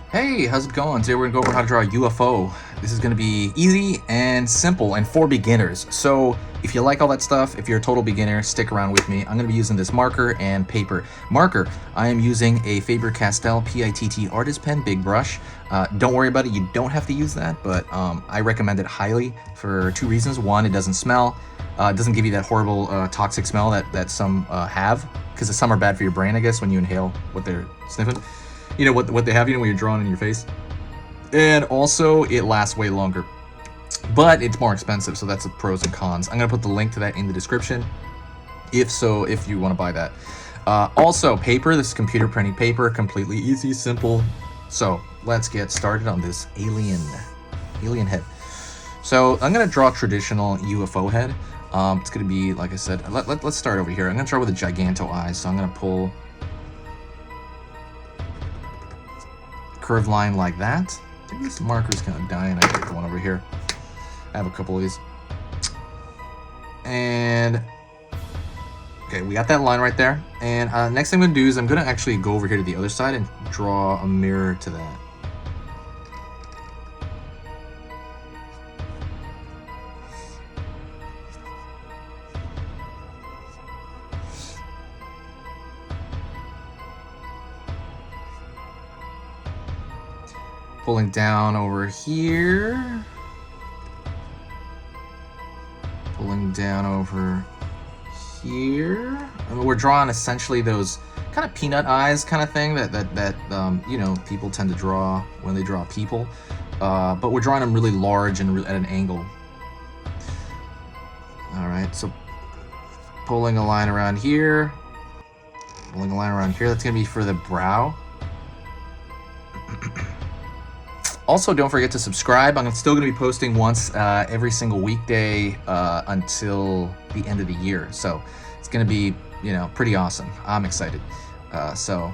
Hey, how's it going? Today we're gonna go over how to draw a UFO. This is gonna be easy and simple and for beginners. So if you like all that stuff, if you're a total beginner, stick around with me. I'm gonna be using this marker and paper. Marker, I am using a Faber-Castell PITT artist pen, big brush. Don't worry about it, you don't have to use that, but I recommend it highly for two reasons. One, it doesn't smell. It doesn't give you that horrible toxic smell that some have, because some are bad for your brain, I guess, when you inhale what they're sniffing. You know what they have, when you're drawing in your face. And also it lasts way longer, but it's more expensive, so that's the pros and cons. I'm gonna put the link to that in the description if you want to buy that. Also paper, this is computer printing paper, completely easy, simple. So let's get started on this alien head. So I'm gonna draw traditional UFO head. It's gonna be, like I said, let's start over here. I'm gonna start with a giganto eye, so I'm gonna pull curved line like that. I think this marker's kind of dying. I get the one over here. I have a couple of these. And okay, we got that line right there. And next thing I'm gonna do is I'm gonna actually go over here to the other side and draw a mirror to that. Pulling down over here. Pulling down over here. And we're drawing essentially those kind of peanut eyes kind of thing that you know, people tend to draw when they draw people. But we're drawing them really large and at an angle. All right, so pulling a line around here. Pulling a line around here. That's gonna be for the brow. Also, don't forget to subscribe. I'm still going to be posting once every single weekday until the end of the year. So it's going to be, you know, pretty awesome. I'm excited. So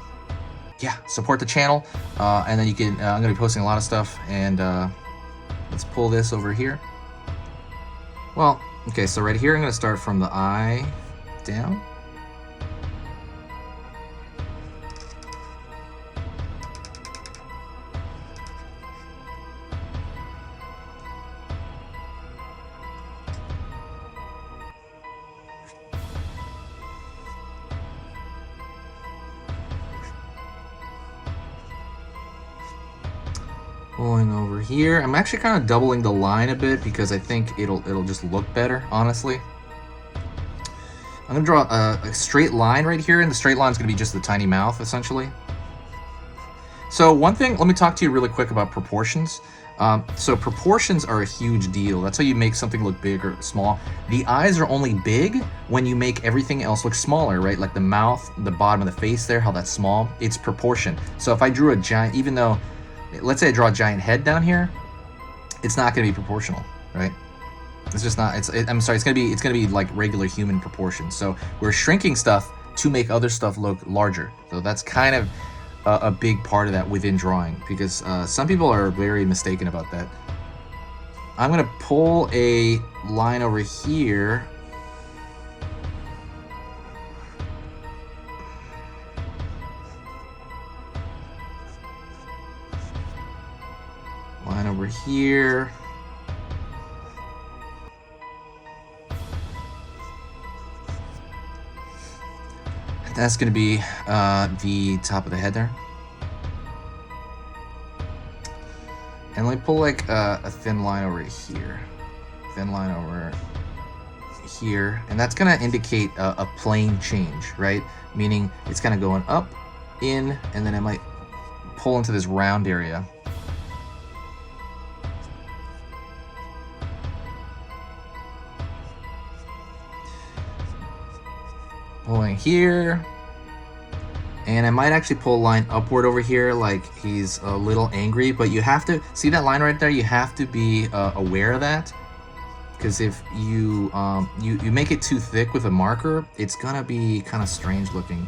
yeah, support the channel. And then you can, I'm going to be posting a lot of stuff. And let's pull this over here. Well, okay, so right here, I'm going to start from the eye down. Pulling over here. I'm actually kind of doubling the line a bit because I think it'll just look better, honestly. I'm gonna draw a straight line right here, and the straight line is gonna be just the tiny mouth, essentially. So one thing, let me talk to you really quick about proportions. So proportions are a huge deal. That's how you make something look big or small. The eyes are only big when you make everything else look smaller, right? Like the mouth, the bottom of the face there, how that's small. It's proportion. So if I drew a giant, even though, let's say I draw a giant head down here, it's not going to be proportional, right? It's just not. I'm sorry. It's going to be like regular human proportions. So we're shrinking stuff to make other stuff look larger. So that's kind of a big part of that within drawing, because some people are very mistaken about that. I'm going to pull a line over here. Line over here. That's going to be the top of the head there. And let me pull like a thin line over here. Thin line over here. And that's going to indicate a plane change, right? Meaning it's kind of going up, in, and then it might pull into this round area. Pulling here, and I might actually pull a line upward over here, like he's a little angry. But you have to see that line right there. You have to be aware of that, because if you you make it too thick with a marker, it's gonna be kind of strange looking.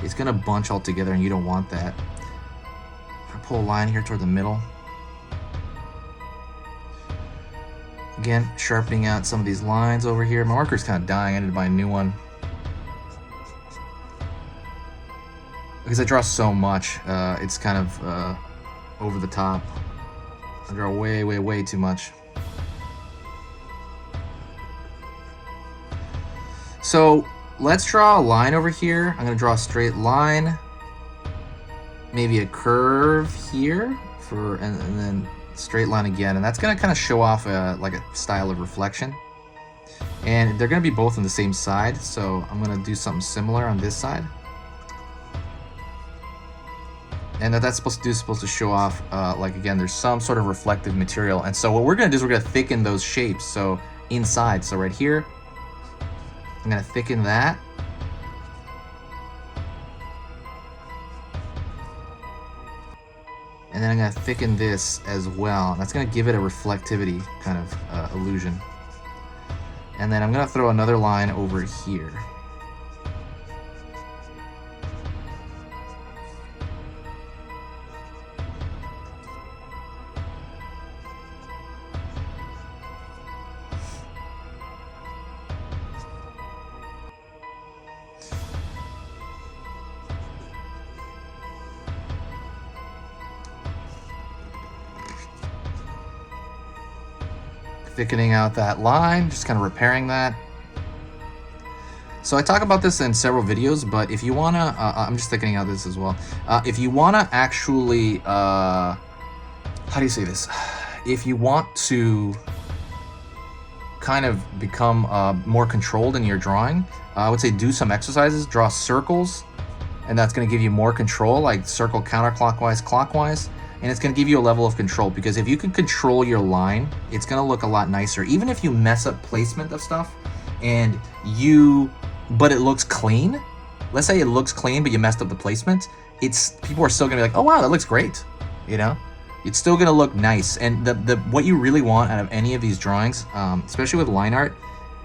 It's gonna bunch all together, and you don't want that. I pull a line here toward the middle. Again, sharpening out some of these lines over here. My marker's kind of dying. I need to buy a new one. Because I draw so much, it's kind of over the top. I draw way, way, way too much. So let's draw a line over here. I'm gonna draw a straight line, maybe a curve here and then straight line again, and that's gonna kind of show off like a style of reflection. And they're gonna be both on the same side, so I'm gonna do something similar on this side. And that's supposed to show off, like again, there's some sort of reflective material. And so what we're gonna do is we're gonna thicken those shapes. So inside, so right here, I'm gonna thicken that. And then I'm gonna thicken this as well. That's gonna give it a reflectivity kind of illusion. And then I'm gonna throw another line over here. Thickening out that line, just kind of repairing that. So I talk about this in several videos, but if you wanna, I'm just thickening out this as well. If you wanna actually, how do you say this? If you want to kind of become more controlled in your drawing, I would say do some exercises, draw circles, and that's gonna give you more control, like circle counterclockwise, clockwise. And it's going to give you a level of control, because if you can control your line, it's going to look a lot nicer. Even if you mess up placement of stuff but it looks clean. Let's say it looks clean, but you messed up the placement. People are still going to be like, oh wow, that looks great. You know, it's still going to look nice. And what you really want out of any of these drawings, especially with line art,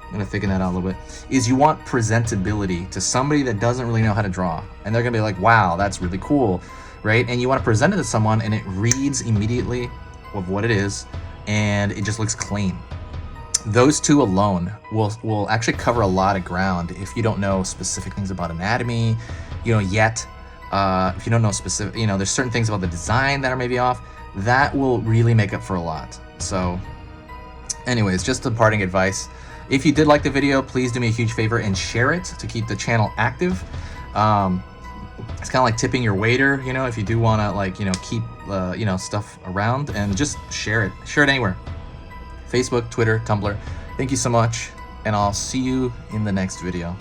I'm going to thicken that out a little bit, is you want presentability to somebody that doesn't really know how to draw. And they're going to be like, wow, that's really cool. Right? And you want to present it to someone and it reads immediately of what it is, and it just looks clean. Those two alone will actually cover a lot of ground if you don't know specific things about anatomy, yet. If you don't know specific, there's certain things about the design that are maybe off, that will really make up for a lot. So anyways, just a parting advice. If you did like the video, please do me a huge favor and share it to keep the channel active. It's kind of like tipping your waiter, if you do want to keep, stuff around, and just share it anywhere. Facebook, Twitter, Tumblr. Thank you so much, and I'll see you in the next video.